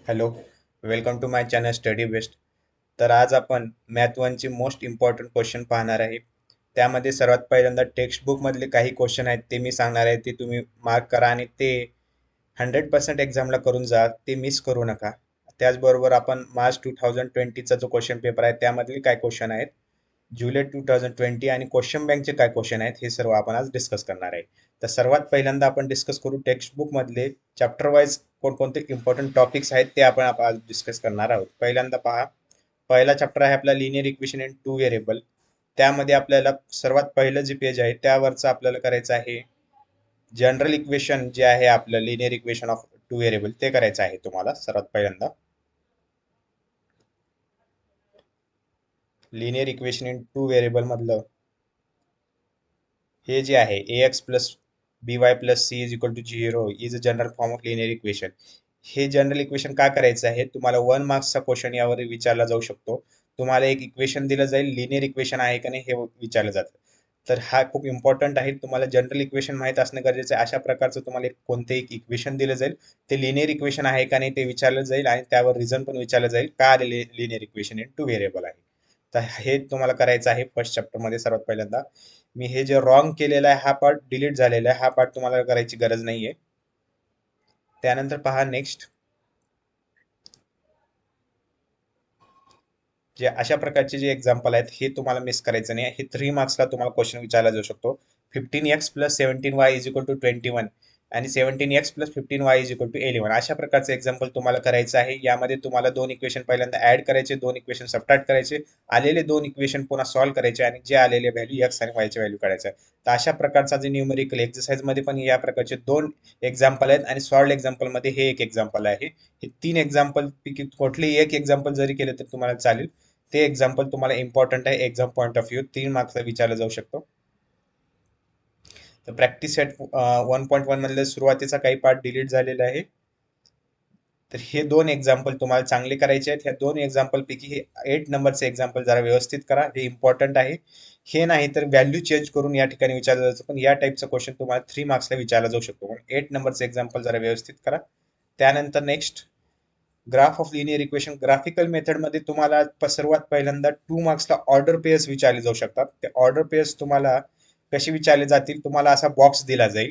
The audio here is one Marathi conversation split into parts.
Hello, welcome to my channel study best. तर आज आपण मॅथ वनचे मोस्ट इम्पॉर्टंट क्वेश्चन पाहणार आहे. त्यामध्ये सर्वात पहिल्यांदा टेक्स्ट बुकमधले काही क्वेश्चन आहेत ते मी सांगणार आहे. ते तुम्ही मार्क करा आणि ते 100% एक्झामला करून जा. ते मिस करू नका. त्याचबरोबर आपण मार्च 2020चा जो क्वेश्चन पेपर आहे त्यामधील काय क्वेश्चन आहेत, जुलै 2020 आणि क्वेश्चन बँकचे काय क्वेश्चन आहेत हे सर्व आपण आज डिस्कस करणार आहे. तर सर्वात पहिल्यांदा आपण डिस्कस करू टेक्स्ट बुक मधले चॅप्टर वाईज कोणकोणते इम्पॉर्टंट टॉपिक्स आहेत ते आपण आज डिस्कस करणार आहोत. पहिल्यांदा पहा, पहिला चॅप्टर आहे आपला linear equation in two variable. त्यामध्ये आपल्याला सर्वात पहिलं जे पेज आहे त्यावरचं आपल्याला करायचं आहे जनरल इक्वेशन जे आहे आपलं linear equation of two variable ते करायचं आहे तुम्हाला सर्वात पहिल्यांदा. Linear equation in two variable मधलं हे जे आहे A X plus B Y plus C is equal to zero is a general form of linear equation. हे जनरल इक्वेशन का करायचं आहे, तुम्हाला 1 मार्क्सचा क्वेश्चन यावर विचारला जाऊ शकतो. तुम्हाला एक इक्वेशन दिलं जाईल, लिनियर इक्वेशन आहे का नाही हे विचारलं जातं. तर हा खूप इम्पॉर्टंट आहे. तुम्हाला जनरल इक्वेशन माहीत असणं गरजेचं आहे. अशा प्रकारचं तुम्हाला कोणते एक इक्वेशन दिलं जाईल, ते लिनियर इक्वेशन आहे का नाही ते विचारलं जाईल आणि त्यावर रिझन पण विचारलं जाईल का linear equation in two variable आहे. तर हे तुम्हाला करायचं आहे फर्स्ट चॅप्टरमध्ये सर्वात पहिल्यांदा. मी हे जे रॉंग केलेलं आहे हा पार्ट डिलीट झालेला आहे, हा पार्ट तुम्हाला करायची गरज नाहीये. त्यानंतर पहा नेक्स्ट, जे अशा प्रकारचे जे एक्झाम्पल आहेत हे तुम्हाला मिस करायचं नाही. हे 3 मार्क्सला तुम्हाला क्वेश्चन विचारला जाऊ शकतो. 15x plus 17y is equal to 21 आणि 17x plus 15y is equal to 11 अशा प्रकारचे एक्झाम्पल तुम्हाला करायचं आहे. यामध्ये तुम्हाला दोन इक्वेशन पहिल्यांदा ऍड करायचे, दोन इक्वेशन सबट्रॅक्ट करायचे, आलेले दोन इक्वेशन पुन्हा सॉल्व्ह करायचे आणि जे आलेले व्हॅल्यू एक्स आणि वायचे व्हॅल्यू काढायचे. तर अशा प्रकारचा जे न्यूमेरिकल एक्सरसाइज मध्ये पण या प्रकारचे दोन एक्झाम्पल आहेत आणि सॉल्व्ड एक्झाम्पल मध्ये हे एक एक्झाम्पल आहे. हे तीन एक्झाम्पल पैकी कुठलेही एक एक्झाम्पल जरी केलं तर तुम्हाला चालेल. ते एक्झाम्पल तुम्हाला इम्पॉर्टंट आहे एक्झाम पॉईंट ऑफ व्ह्यू, 3 मार्क्सला विचारला जाऊ शकतो. तर प्रॅक्टिस सेट 1.1 मधल्या सुरुवातीचा काही पार्ट डिलीट झालेला आहे. तर हे दोन एक्झाम्पल तुम्हाला चांगले करायचे आहेत. ह्या दोन एक्झाम्पल पैकी हे 8 नंबरचे एक्झाम्पल जरा व्यवस्थित करा, हे इम्पॉर्टंट आहे. हे नाही तर व्हॅल्यू चेंज करून या ठिकाणी विचारलं जातं, पण या टाईपचं क्वेश्चन तुम्हाला 3 मार्क्सला विचारला जाऊ शकतो. म्हणून 8 नंबरचे एक्झाम्पल जरा व्यवस्थित करा. त्यानंतर next, graph of linear equation graphical मेथडमध्ये तुम्हाला सर्वात पहिल्यांदा 2 मार्क्सला ऑर्डर पेयर्स विचारले जाऊ शकतात. ते ऑर्डर पेयर्स तुम्हाला कसे विचारले जातील, तुम्हाला असा बॉक्स दिला जाईल.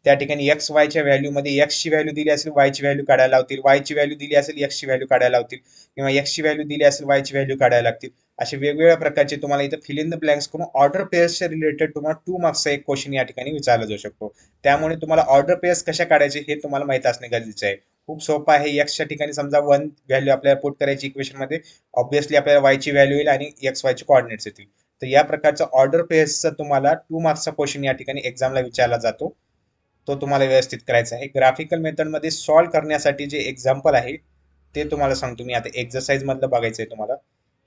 त्या ठिकाणी एक्स वायच्या व्हॅल्यूमध्ये एक्सची व्हॅल्यू दिली असेल वायची व्हॅल्यू काढायला लावतील, वायची व्हॅल्यू दिली असेल एक्सची व्हॅल्यू काढायला लावतील, किंवा एक्सची व्हॅल्यू दिली असेल वायची व्हॅल्यू काढायला लागतील. असे वेगवेगळ्या प्रकारचे तुम्हाला इथं फिल इन द ब्लँक्स करून ऑर्डर पेयर्सच्या रिलेटेड तुम्हाला 2 मार्क्सचा एक क्वेश्चन या ठिकाणी विचारला जाऊ शकतो. त्यामुळे तुम्हाला ऑर्डर पेयर्स कशा काढायचे हे तुम्हाला माहित असणे गरजेचे आहे. खूप सोपं आहे. एक्सच्या ठिकाणी समजा 1 व्हॅल्यू आपल्याला पुट करायची इक्वेशन मध्ये, ऑब्व्हियसली आपल्याला वायची व्हॅल्यू येईल आणि एक्स वायचे कॉर्डिनेट्स येतील. तर या प्रकारचा ऑर्डर पेयर्सचा तुम्हाला 2 मार्क्सचा क्वेश्चन या ठिकाणी एक्झामला विचारला जातो. तो तुम्हाला व्यवस्थित करायचा आहे. ग्राफिकल मेथडमध्ये सॉल्व्ह करण्यासाठी जे एक्झाम्पल आहे ते तुम्हाला सांगतो मी. आता एक्झरसाइज मधलं बघायचं आहे तुम्हाला.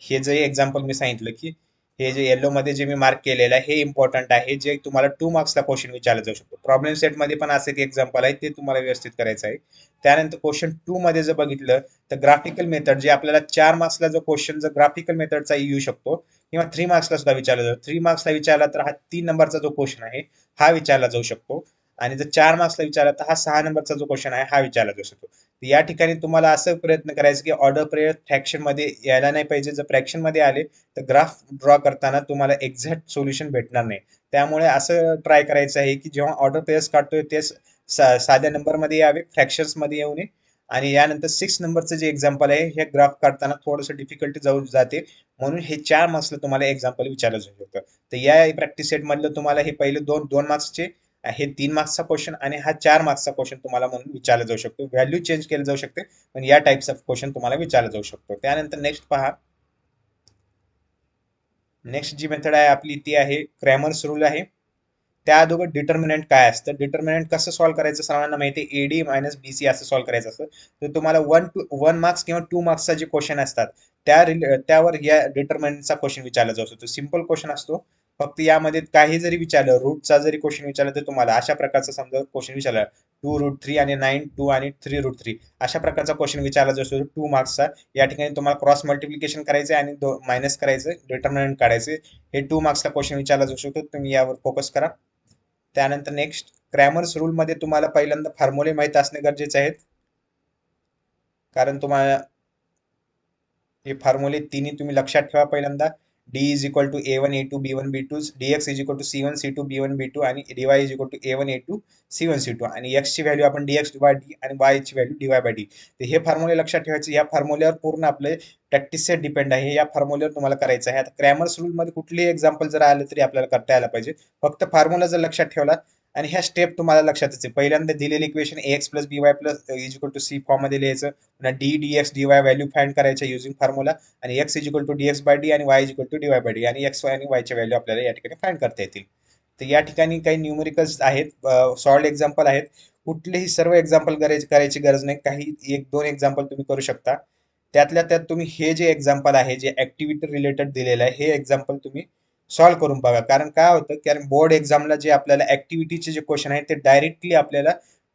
हे जे एक्झाम्पल मी सांगितलं की हे जे येलो मध्ये जे मी मार्क केलेलं आहे हे इम्पॉर्टंट आहे, जे तुम्हाला 2 मार्क्सला क्वेश्चन विचारला जाऊ शकतो. प्रॉब्लेम सेट मध्ये पण असं एक एक्झाम्पल आहे, ते तुम्हाला व्यवस्थित करायचं आहे. त्यानंतर क्वेश्चन 2 मध्ये जर बघितलं तर ग्राफिकल मेथड जे आपल्याला 4 मार्क्सला जो क्वेश्चन जर ग्राफिकल मेथडचा येऊ शकतो, किंवा 3 मार्क्सला सुद्धा विचारला जातो. 3 मार्क्सला विचारला तर हा 3 नंबरचा जो क्वेश्चन आहे हा विचारला जाऊ शकतो. आणि जर 4 मार्क्सला विचारला तर हा 6 नंबरचा जो क्वेश्चन आहे हा विचारला जाऊ शकतो. या ठिकाणी तुम्हाला असं प्रयत्न करायचा की ऑर्डर पेयर फ्रॅक्शन मध्ये यायला नाही पाहिजे. जर फ्रॅक्शन मध्ये आले तर ग्राफ ड्रॉ करताना तुम्हाला एक्झॅक्ट सोल्युशन भेटणार नाही. त्यामुळे असं ट्राय करायचं आहे की जेव्हा ऑर्डर पेयर्स काढतोय ते साध्या नंबर मध्ये यावे, फ्रॅक्शन्स मध्ये येऊ नये. आणि यानंतर 6 नंबरचं जे एक्झाम्पल आहे हे ग्राफ काढताना थोडंसं डिफिकल्टी जाऊ जाते, म्हणून हे 4 मार्क्सला तुम्हाला एक्झाम्पल विचारलं जाऊ शकतं. तर या प्रॅक्टिस सेट मधलं तुम्हाला हे पहिले दोन 2 मार्क्सचे, हे 3 मार्क्सचा क्वेश्चन आणि हा 4 मार्क्सचा क्वेश्चन तुम्हाला म्हणून विचारला जाऊ शकतो. व्हॅल्यू चेंज केलं जाऊ शकते, पण या टाईपचा क्वेश्चन तुम्हाला विचारला जाऊ शकतो. त्यानंतर नेक्स्ट पहा, नेक्स्ट जी मेथड आहे आपली ती आहे क्रॅमर्स रूल आहे. त्या अगोदर डिटर्मिनंट काय असतं, डिटर्मिनंट कसं सॉल्व्ह करायचं सर्वांना माहिती आहे. एडी मायनस बीसी असं सॉल्व्ह करायचं असतं. तर तुम्हाला 1 मार्क्स किंवा 2 मार्क्सचा जे क्वेश्चन असतात त्यावर या डिटर्मिनंटचा क्वेश्चन विचारला जाऊ शकतो. सिम्पल क्वेश्चन असतो. फक्त यामध्ये काही जरी विचारलं, रूटचा जरी क्वेश्चन विचारला तर तुम्हाला अशा प्रकारचा समजा क्वेश्चन विचारला 2√3 आणि 9 2 आणि 3√3 अशा प्रकारचा क्वेश्चन विचारला जाऊ शकतो 2 मार्क्सचा. या ठिकाणी तुम्हाला क्रॉस मल्टिप्लिकेशन करायचे आणि मायनस करायचं, डिटर्मिनंट काढायचे. हे 2 मार्क्सला क्वेश्चन विचारला जाऊ शकतो. तुम्ही यावर फोकस करा. त्यानंतर नेक्स्ट, क्रॅमर्स रूल मध्ये तुम्हाला पहिल्यांदा फॉर्म्युले माहित असणे गरजेचे आहेत. कारण तुम्हाला हे फॉर्म्युले तिन्ही तुम्ही लक्षात ठेवा पहिल्यांदा. D is equal to A one A two B one B two, D X is equal to C one C two B one B two आणि D Y is equal to A one A two C one C two आणि एक्स ची व्हॅल्यू आपण डीएक्स बाय डी आणि वाय ची व्हॅल्यू डीवाय बाय डी. तर हे फॉर्म्युले लक्षात ठेवायचे. या फॉर्म्युल्यावर पूर्ण आपले प्रॅक्टिस सेट डिपेंड आहे. या फॉर्म्युल्यावर तुम्हाला करायचं आहे. आता क्रॅमर्स रूल मध्ये कुठलेही एक्झाम्पल जर आलं तरी आपल्याला करता यायला पाहिजे. फक्त फॉर्म्युला जर लक्षात ठेवला आणि ह्या स्टेप तुम्हाला लक्षातच आहे. पहिल्यांदा दिलेली equation X plus B Y plus is equal to C form मध्ये लिहायचं. पुन्हा D D X D Y value find करायच्या युझिंग फॉर्म्युला आणि X is equal to D X by D आणि Y is equal to D Y by D आणि एक्स वाय आणि वायच्या व्हॅल्यू आपल्याला या ठिकाणी फाइंड करता येतील. तर या ठिकाणी काही न्यूमेरिकल्स आहेत, सॉल्ड एक्झाम्पल आहेत. कुठलेही सर्व एक्झाम्पल करायची गरज नाही. काही एक दोन एक्झाम्पल तुम्ही करू शकता. त्यातल्या त्यात तुम्ही हे जे एक्झाम्पल आहे, जे ऍक्टिव्हिटी रिलेटेड दिलेलं आहे, हे एक्झाम्पल तुम्ही सॉल्व्ह करून बघा. कारण काय होतं, कारण बोर्ड एक्झामला जे आपल्याला ऍक्टिव्हिटीचे जे क्वेश्चन आहेत ते डायरेक्टली आपल्याला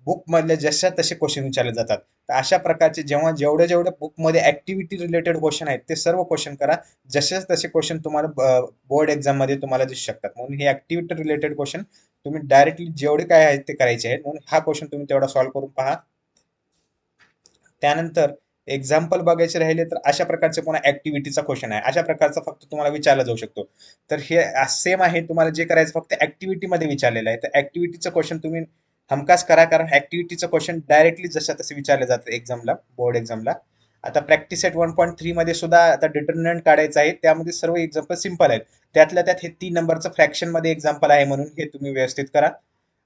बुक मधले जशा तसे क्वेश्चन विचारले जातात. तर अशा प्रकारचे जेवढे जेवढे बुकमध्ये ऍक्टिव्हिटी रिलेटेड क्वेश्चन आहेत ते सर्व क्वेश्चन करा. जसे तसे क्वेश्चन तुम्हाला बोर्ड एक्झाम मध्ये तुम्हाला दिसू शकतात. म्हणून हे ऍक्टिव्हिटी रिलेटेड क्वेश्चन तुम्ही डायरेक्टली जेवढे काय आहेत ते करायचे आहेत. म्हणून हा क्वेश्चन तुम्ही तेवढा सॉल्व्ह करून पहा. त्यानंतर एक्झाम्पल बघायचे राहिले तर अशा प्रकारचे पुन्हा ऍक्टिव्हिटीचा क्वेश्चन आहे. अशा प्रकारचा फक्त तुम्हाला विचारला जाऊ शकतो. तर हे सेम आहे. तुम्हाला जे करायचं फक्त ऍक्टिव्हिटी मध्ये विचारलेलं आहे. तर ऍक्टिव्हिटीचं क्वेश्चन तुम्ही हमखास करा. कारण ऍक्टिव्हिटीचं क्वेश्चन डायरेक्टली जशा तसे विचारले जातात एक्झामला, बोर्ड एक्झामला. आता प्रॅक्टिस सेट 1.3 मध्ये सुद्धा आता डिटर्मिनंट काढायचं आहे. त्यामध्ये सर्व एक्झाम्पल सिंपल आहेत. त्यातल्या त्यात हे 3 नंबरचं फ्रॅक्शन मध्ये एक्झाम्पल आहे. म्हणून हे तुम्ही व्यवस्थित करा.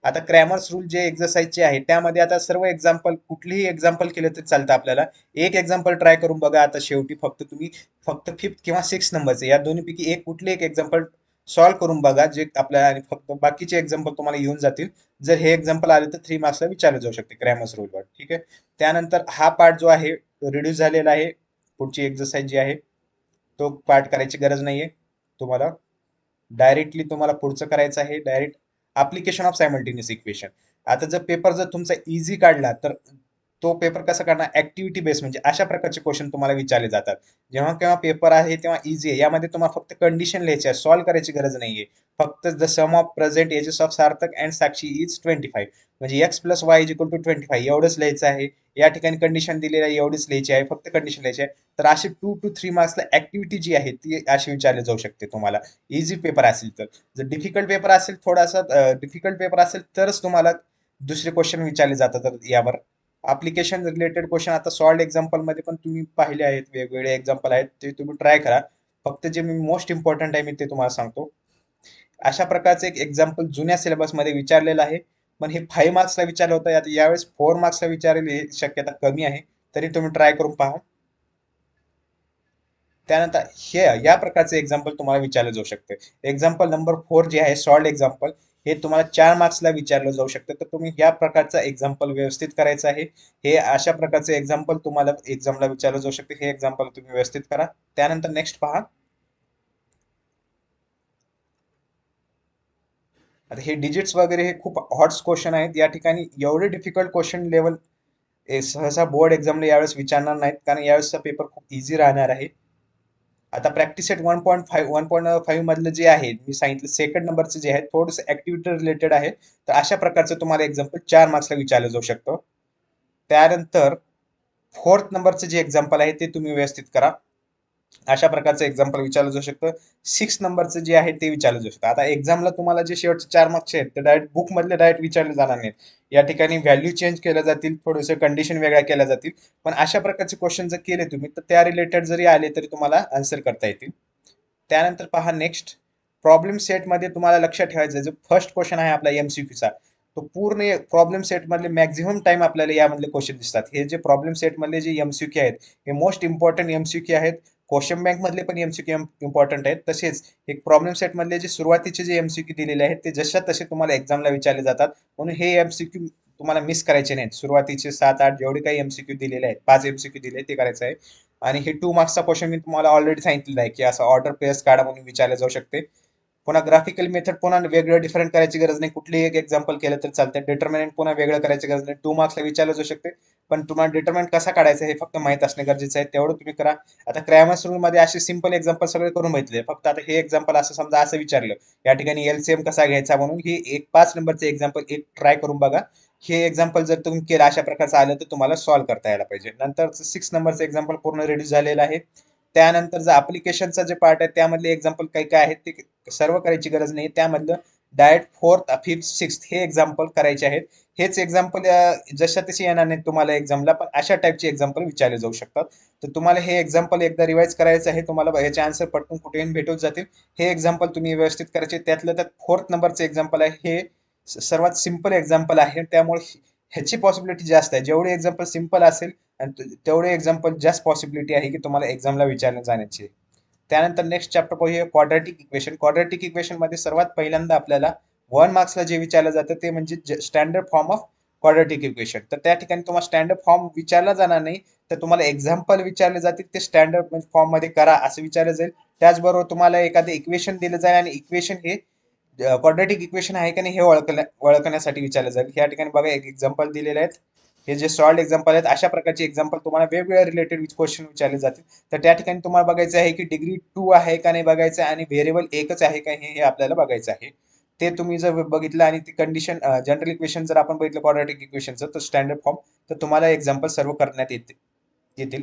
आता क्रॅमर्स रूल जे एक्सरसाइजचे आहे त्यामध्ये आता सर्व एक्झाम्पल कुठलीही एक्झाम्पल केलं तरी चालतं आपल्याला. एक एक्झाम्पल ट्राय करून बघा. आता शेवटी फक्त फिफ्थ किंवा सिक्स नंबरचे या दोन्हीपैकी कुठले एक एक्झाम्पल सॉल्व्ह करून बघा, जे आपल्याला आणि फक्त बाकीचे एक्झाम्पल तुम्हाला येऊन जातील. जर हे एक्झाम्पल आले तर 3 मार्क्सला विचारले जाऊ शकते क्रॅमर्स रूलवर. ठीक आहे. त्यानंतर हा पार्ट जो आहे रिड्यूस झालेला आहे. पुढची एक्सरसाइज जी आहे तो पार्ट करायची गरज नाहीये तुम्हाला. डायरेक्टली तुम्हाला पुढचं करायचं आहे. Direct application of simultaneous equation. आता जर पेपर जर तुमचा इझी काढला तर तो पेपर कसा काढणार, ऍक्टिव्हिटी बेस, म्हणजे अशा प्रकारचे क्वेश्चन तुम्हाला विचारले जातात. जेव्हा केव्हा पेपर आहे तेव्हा इझी आहे. यामध्ये तुम्हाला फक्त कंडिशन लिहायची आहे, सॉल्व्ह करायची गरज नाहीये. फक्त the sum of present ages of Sarthak and Sakshi is 25, म्हणजे X plus Y is equal to 25 एवढंच लिहायचं आहे. या ठिकाणी कंडिशन दिलेली आहे एवढीच लिहायची आहे, फक्त कंडिशन लिहायची आहे. तर अशी 2 to 3 मार्क्सला ऍक्टिव्हिटी जी आहे ती अशी विचारली जाऊ शकते तुम्हाला, इझी पेपर असेल तर. जर डिफिकल्ट पेपर असेल, थोडासा डिफिकल्ट पेपर असेल तरच तुम्हाला दुसरे क्वेश्चन विचारले जातात यावर. अप्लिकेशन रिलेटेड क्वेश्चन आता सॉल्ड एक्झाम्पल मध्ये पण तुम्ही पाहिले आहेत, वेगवेगळे एक्झाम्पल आहेत, ते तुम्ही ट्राय करा. फक्त जे मी मोस्ट इम्पॉर्टंट आहे मी ते तुम्हाला सांगतो. अशा प्रकारचे एक एक्झाम्पल जुन्या सिलेबस मध्ये विचारलेलं आहे, पण हे 5 मार्क्सला विचारलं होतं. आता यावेळेस 4 मार्क्सला विचारेल ही शक्यता कमी आहे. तरी तुम्ही ट्राय करून पहा. त्यानंतर हे या प्रकारचे एक्झाम्पल तुम्हाला विचारले जाऊ शकते. एक्झाम्पल नंबर 4 जे आहे सॉल्ड एक्झाम्पल, हे तुम्हाला 4 मार्क्सला विचारलं जाऊ शकतं. तर तुम्ही या प्रकारचा एक्झाम्पल व्यवस्थित करायचं आहे. हे अशा प्रकारचे एक्झाम्पल तुम्हाला एक्झामला विचारलं जाऊ शकते. हे एक्झाम्पल तुम्ही व्यवस्थित करा. त्यानंतर नेक्स्ट पहा. आता हे डिजिट्स वगैरे हे खूप हॉट क्वेश्चन आहेत. या ठिकाणी एवढे डिफिकल्ट क्वेश्चन लेवल सहसा बोर्ड एक्झामला यावेळेस विचारणार नाहीत, कारण यावेळेसचा पेपर खूप इझी राहणार आहे. आता प्रॅक्टिस सेट 1.5 मधलं जे आहे मी सांगितलं, सेकंड नंबरचे जे आहे थोडंसं ऍक्टिव्हिटी रिलेटेड आहे. तर अशा प्रकारचं तुम्हाला एक्झाम्पल 4 मार्क्सला विचारलं जाऊ शकतं. त्यानंतर फोर्थ नंबरचं जे एक्झाम्पल आहे ते तुम्ही व्यवस्थित करा. अशा प्रकारचं एक्झाम्पल विचारलं जाऊ शकतं. 6 नंबरचं जे आहे ते विचारलं जाऊ शकतं. आता एक्झामला तुम्हाला जे शेवटचे 4 मार्क्सचे आहेत ते डायरेक्ट बुक मधले डायरेक्ट विचारले जाणार नाहीत. या ठिकाणी व्हॅल्यू चेंज केल्या जातील, थोडेसे कंडिशन वेगळ्या केल्या जातील. पण अशा प्रकारचे क्वेश्चन जर केले तुम्ही तर त्या रिलेटेड जरी आले तरी तुम्हाला आन्सर करता येतील. त्यानंतर पहा नेक्स्ट प्रॉब्लेम सेट मध्ये तुम्हाला लक्षात ठेवायचं जो फर्स्ट क्वेश्चन आहे आपला एमसीक्यूचा, तो पूर्ण प्रॉब्लेम सेट मधले मॅक्झिमम टाइम आपल्याला यामधले क्वेश्चन दिसतात. हे जे प्रॉब्लेम सेट मधले जे एमसीक्यू आहेत हे मोस्ट इम्पॉर्टंट एमसीक्यू आहेत. क्वेश्चन बँक मधले पण एमसीक्यू इम्पॉर्टंट आहेत. तसेच एक प्रॉब्लेम सेट मधले जे सुरुवातीचे जे एमसीक्यू दिलेले आहेत ते जशा तसे तुम्हाला एक्झामला विचारले जातात. म्हणून हे एमसीक्यू तुम्हाला मिस करायचे नाहीत. सुरुवातीचे 7-8 जेवढे काही एमसीक्यू दिलेले आहेत, 5 एमसीक्यू दिले ते करायचं आहे. आणि हे 2 मार्क्सचा क्वेश्चन मी तुम्हाला ऑलरेडी सांगितलेलं आहे की असं ऑर्डर पेअर्स काढा म्हणून विचारले जाऊ शकते. पुन्हा ग्राफिकल मेथड पुन्हा वेगळं डिफरंट करायची गरज नाही. कुठलीही एक एक्झाम्पल केलं तर चालतं. डिटर्मिनंट पुन्हा वेगळं करायची गरज नाही. 2 मार्क्सला विचारलं जाऊ शकते. पण तुम्हाला डिटर्मिनंट कसा काढायचा हे फक्त माहित असणे गरजेचं आहे. तेवढं तुम्ही करा. आता क्रॅमर्स रूल मध्ये असे सिंपल एक्झाम्पल सगळे करून माहितले. फक्त आता हे एक्झाम्पल असं समजा असं विचारलं या ठिकाणी एलसीएम कसा घ्यायचा म्हणून, हे एक 5 नंबरचे एक्झाम्पल एक ट्राय करून बघा. हे एक्झाम्पल जर तुम्ही केलं अशा प्रकारचं आलं तर तुम्हाला सॉल्व्ह करता यायला पाहिजे. नंतर 6 नंबरचं एक्झाम्पल पूर्ण रिड्यूस झालेलं आहे. त्यानंतर जर ॲप्लिकेशनचा जे पार्ट आहे त्यामधले एक्झाम्पल काही काय आहेत ते सर्व करायची गरज नाही. त्यामधलं डायरेक्ट 4th, 5th, 6th हे एक्झाम्पल करायचे आहेत. हेच एक्झाम्पल जशा तशी येणार नाहीत तुम्हाला एक्झामला, पण अशा टाईपचे एक्झाम्पल विचारले जाऊ शकतात. तर तुम्हाला हे एक्झाम्पल एकदा रिवाइज करायचं आहे. तुम्हाला याचे आन्सर पटकन कुठेही भेटून जातील. हे एक्झाम्पल तुम्ही व्यवस्थित करायचे. त्यातलं त्यात 4th नंबरचं एक्झाम्पल आहे हे सर्वात सिंपल एक्झाम्पल आहे. त्यामुळे ह्याची पॉसिबिलिटी जास्त आहे. जेवढे एक्झाम्पल सिंपल असेल आणि तेवढे एक्झाम्पल जास्त पॉसिबिलिटी आहे की तुम्हाला एक्झामला विचारलं जाण्याची. त्यानंतर नेक्स्ट चॅप्टर पाहूया क्वाड्रॅटिक इक्वेशन. क्वाड्रॅटिक इक्वेशन मध्ये सर्वात पहिल्यांदा आपल्याला 1 मार्क्सला जे विचारलं जातं ते म्हणजे standard form of quadratic equation. तर त्या ठिकाणी तुम्हाला स्टँडर्ड फॉर्म विचारला जाणार नाही, तर तुम्हाला एक्झाम्पल विचारले जातील ते स्टँडर्ड फॉर्म मध्ये करा असं विचारलं जाईल. त्याचबरोबर तुम्हाला एखादं इक्वेशन दिलं जाईल आणि इक्वेशन हे क्वाड्रॅटिक इक्वेशन आहे का नाही हे ओळखण्यासाठी विचारलं जाईल. या ठिकाणी बघा एक एक्झाम्पल दिलेले आहेत. हे जे सॉल्ड एक्झाम्पल आहेत अशा प्रकारचे एक्झाम्पल तुम्हाला वेगवेगळ्या रिलेटेड क्वेश्चन विचारले जातील. तर त्या ठिकाणी तुम्हाला बघायचं आहे की डिग्री 2 आहे का नाही बघायचं आहे आणि व्हेरिएबल एकच आहे का हे आपल्याला बघायचं आहे. ते तुम्ही जर बघितलं आणि ती कंडिशन जनरल इक्वेशन जर आपण बघितलं क्वाड्रॅटिक इक्वेशनचं तर स्टँडर्ड फॉर्म, तर तुम्हाला एक्झाम्पल सर्व करण्यात येतील.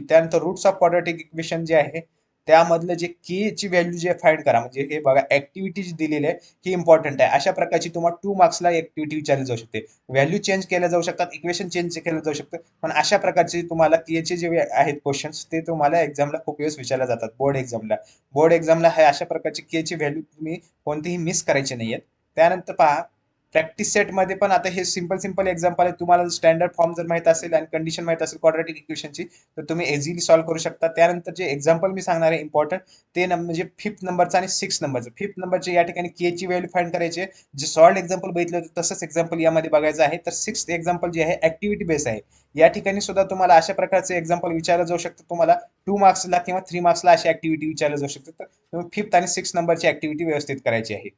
त्यानंतर रूट्स ऑफ क्वाड्रॅटिक इक्वेशन जे आहे त्यामधलं जे के ची व्हॅल्यू जे फाइंड करा, म्हणजे हे बघा ऍक्टिव्हिटी जी दिलेली आहे ही इम्पॉर्टंट आहे. अशा प्रकारची तुम्हाला 2 मार्क्सला ऍक्टिव्हिटी विचारली जाऊ शकते. व्हॅल्यू चेंज केल्या जाऊ शकतात, इक्वेशन चेंज केलं जाऊ शकतं, पण अशा प्रकारचे तुम्हाला के चे जे आहेत क्वेश्चन्स ते तुम्हाला एक्झामला खूप वेळेस विचारले जातात. बोर्ड एक्झामला हे अशा प्रकारची के ची व्हॅल्यू तुम्ही कोणतीही मिस करायची नाहीये. त्यानंतर पहा प्रॅक्टिस सेट मध्ये पण आता हे सिंपल एक्झाम्पल आहे. तुम्हाला स्टँडर्ड फॉर्म जर माहित असेल आणि कंडिशन माहित असेल क्वाड्रॅटिक इक्वेशनची तर तुम्ही इझिली सॉल्व्ह करू शकता. त्यानंतर जे एक्झाम्पल मी सांगणार आहे इम्पॉर्टंट ते म्हणजे 5th नंबरचं आणि 6th नंबरचं. 5th नंबरचे या ठिकाणी के ची व्हॅल्यू फाइंड करायची आहे. जे सॉल्ड एक्झाम्पल बघितलं होतं तसंच एक्झाम्पल यामध्ये बघायचं आहे. तर 6th एक्झाम्पल जे आहे ऍक्टिव्हिटी बेस आहे. या ठिकाणी सुद्धा तुम्हाला अशा प्रकारचे एक्झाम्पल विचारलं जाऊ शकतं. तुम्हाला 2 मार्क्सला किंवा 3 मार्क्सला अशी ऍक्टिव्हिटी विचारलं जाऊ शकतं. तर तुम्ही 5th आणि 6th नंबरची ऍक्टिव्हिटी व्यवस्थित करायची आहे.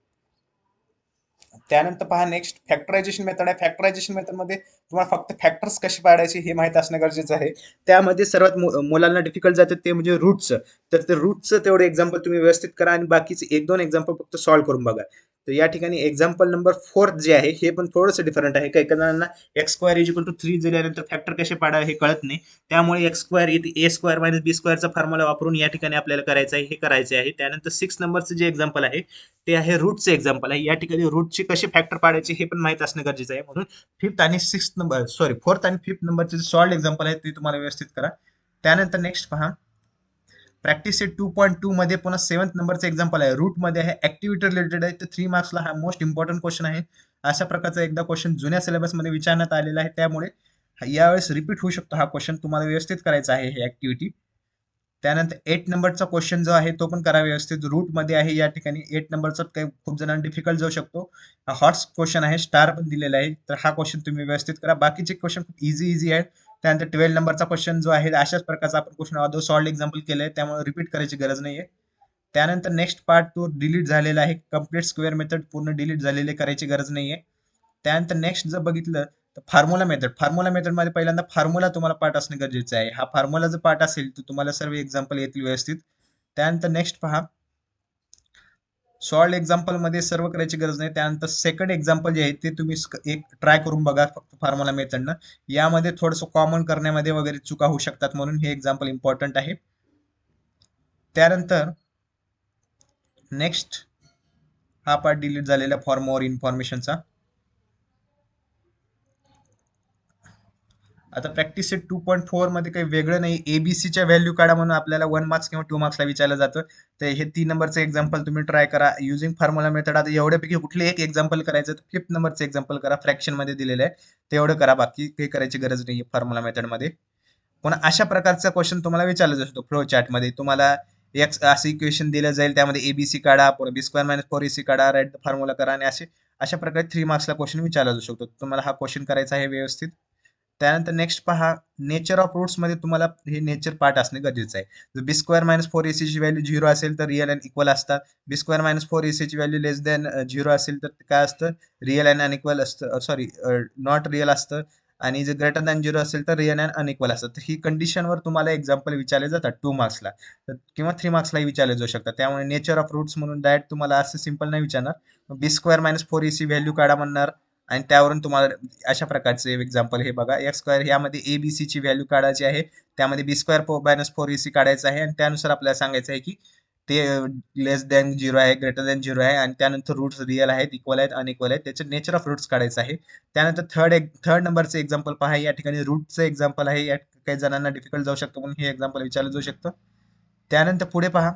त्यानंतर पहा नेक्स्ट फॅक्टरायझेशन मेथड आहे. फॅक्टरायझेशन मेथड मध्ये तुम्हाला फक्त फॅक्टर्स कसे पाडायचे हे माहित असणं गरजेचं आहे. त्यामध्ये सर्वात मुलांना डिफिकल्ट जातं ते म्हणजे रूटचं. तर ते रूटचं तेवढे एक्झाम्पल तुम्ही व्यवस्थित करा आणि बाकीचे 1-2 एक्झाम्पल फक्त सॉल्व्ह करून बघा. तर या ठिकाणी एक्झाम्पल नंबर 4 जे आहे हे पण थोडंसं डिफरंट आहे. काही जणांना X square is equal to 3 दिल्यानंतर फॅक्टर कसे पाडावे हे कळत नाही. त्यामुळे X square A square minus B स्क्वेअरचा फॉर्म्युला वापरून या ठिकाणी आपल्याला करायचं आहे, हे करायचे आहे. त्यानंतर 6 नंबरचं जे एक्झाम्पल आहे ते आहे रूटचे एक्झाम्पल आहे. या ठिकाणी रूटचे कसे फॅक्टर पाडायचे हे पण माहित असणं गरजेचं आहे. म्हणून 5th आणि 6th नंबर 4th आणि 5th नंबरचे जे सॉल्ड एक्झाम्पल आहे ते तुम्हाला व्यवस्थित करा. त्यानंतर नेक्स्ट पहा प्रॅक्टिस सेट 2.2 मध्ये पुन्हा 7th नंबरचं एक्झाम्पल आहे. रूट मध्ये आहे, ऍक्टिव्हिटी रिलेटेड आहे. तर 3 मार्क्सला हा मोस्ट इम्पॉर्टंट क्वेश्चन आहे. अशा प्रकारचा एकदा क्वेश्चन जुन्या सिलेबसमध्ये विचारण्यात आलेला आहे, त्यामुळे यावेळेस रिपीट होऊ शकतो हा क्वेश्चन. तुम्हाला व्यवस्थित करायचा आहे ही ऍक्टिव्हिटी. त्यानंतर 8 नंबरचा क्वेश्चन जो आहे तो पण करा व्यवस्थित. रूट मध्ये आहे या ठिकाणी 8 नंबरचा काही खूप जणांना डिफिकल्ट जाऊ शकतो. हा हॉट्स क्वेश्चन आहे, स्टार पण दिलेला आहे. तर हा क्वेश्चन तुम्ही व्यवस्थित करा. बाकीचे क्वेश्चन खूप इझी आहेत. त्यानंतर 12 नंबरचा क्वेश्चन जो आहे अशाच प्रकारचा आपण क्वेश्चन अगोदर सॉल्ड एक्झाम्पल केलंय, त्यामुळे रिपीट करायची गरज नाहीये. त्यानंतर नेक्स्ट पार्ट तो डिलीट झालेला आहे. कम्प्लीट स्क्वेअर मेथड पूर्ण डिलीट झालेले, करायची गरज नाहीये. त्यानंतर नेक्स्ट जर बघितलं तर फॉर्म्युला मेथड मध्ये पहिल्यांदा फॉर्म्युला तुम्हाला पाठ असणं गरजेचं आहे. हा फॉर्म्युला जर पाठ असेल तर तुम्हाला सर्व एक्झाम्पल येतील व्यवस्थित. त्यानंतर नेक्स्ट पहा सॉल्ड एक्झाम्पल मध्ये सर्व करायची गरज नाही. त्यानंतर सेकंड एक्झाम्पल जे आहे ते तुम्ही एक ट्राय करून बघा फक्त फॉर्म्युला मेथडनं. यामध्ये थोडंसं कॉमन करण्यामध्ये वगैरे चुका होऊ शकतात, म्हणून हे एक्झाम्पल इम्पॉर्टंट आहे. त्यानंतर नेक्स्ट हा पार्ट डिलीट झालेला फॉर मोर इन्फॉर्मेशनचा. आता प्रॅक्टिस सेट 2.4 मध्ये काही वेगळं नाही. एबीसीच्या व्हॅल्यू काढा म्हणून आपल्याला 1 मार्क्स किंवा 2 मार्क्सला विचारलं जातं. तर हे 3 नंबरचं एक्झाम्पल तुम्ही ट्राय करा युझिंग फॉर्म्युला मेथड. आता एवढ्यापैकी कुठले एक एक्झाम्पल करायचं तर 5th नंबरचं एक्झाम्पल करा, फ्रॅक्शन मध्ये दिलेलं आहे तेवढं करा, बाकी काही करायची गरज नाही फॉर्म्युला मेथड मध्ये. पुन्हा अशा प्रकारचा क्वेश्चन तुम्हाला विचारला जाऊ शकतो फ्लो चार्ट मध्ये. तुम्हाला एक्स असं इक्वेशन दिलं जाईल, त्यामध्ये एबीसी काढा, बी स्क्वेअर मायनस 4ac काढा, राईट द फॉर्म्युला करा, आणि अशा प्रकारे 3 मार्क्सला क्वेश्चन विचारला जाऊ शकतो. तुम्हाला हा क्वेश्चन करायचा आहे व्यवस्थित. त्यानंतर नेक्स्ट पहा नेचर ऑफ रूट्स मध्ये तुम्हाला हे नेचर पार्ट असणे गरजेचं आहे. जर बी स्क्वेअर मायनस 4ac ची व्हॅल्यू 0 असेल तर रिअल अँड इक्वल असतात. बी स्क्वेअर मायनस 4ac ची व्हॅल्यू लेस दॅन 0 असेल तर काय असतं, रिअल अँड अनइक्वल असतं, सॉरी नॉट रिअल असतं. आणि जर ग्रेटर दॅन 0 असेल तर रिअल अँड अनइक्वल असतं. तर ही कंडिशनवर तुम्हाला एक्झाम्पल विचारले जातात 2 मार्क्सला किंवा 3 मार्क्सलाही विचारले जाऊ शकतात. त्यामुळे नेचर ऑफ रूट्स म्हणून डायरेक्ट तुम्हाला असं सिंपल नाही विचारणार. बी स्क्वेअर मायनस 4ac व्हॅल्यू काढा म्हणणार आणि त्यावरून तुम्हाला अशा प्रकारचे एक्झाम्पल हे बघा, एक्स स्क्वेअर यामध्ये ए बी सी ची व्हॅल्यू काढायची आहे, त्यामध्ये बी स्क्वेअर मायनस 4ac काढायचं आहे, आणि त्यानुसार आपल्याला सांगायचं आहे की ते लेस दॅन 0 आहे, ग्रेटर दॅन 0 आहे, आणि त्यानंतर रूट्स रिअल आहेत, इक्वल आहेत, अनइक्वल आहेत, त्याचे नेचर ऑफ रूट्स काढायचं आहे. त्यानंतर थर्ड नंबरचे एक्झाम्पल पहा, या ठिकाणी रूटचं एक्झाम्पल आहे, या काही जणांना डिफिकल्ट जाऊ शकतं म्हणून हे एक्झाम्पल विचारलं जाऊ शकतं. त्यानंतर पुढे पहा,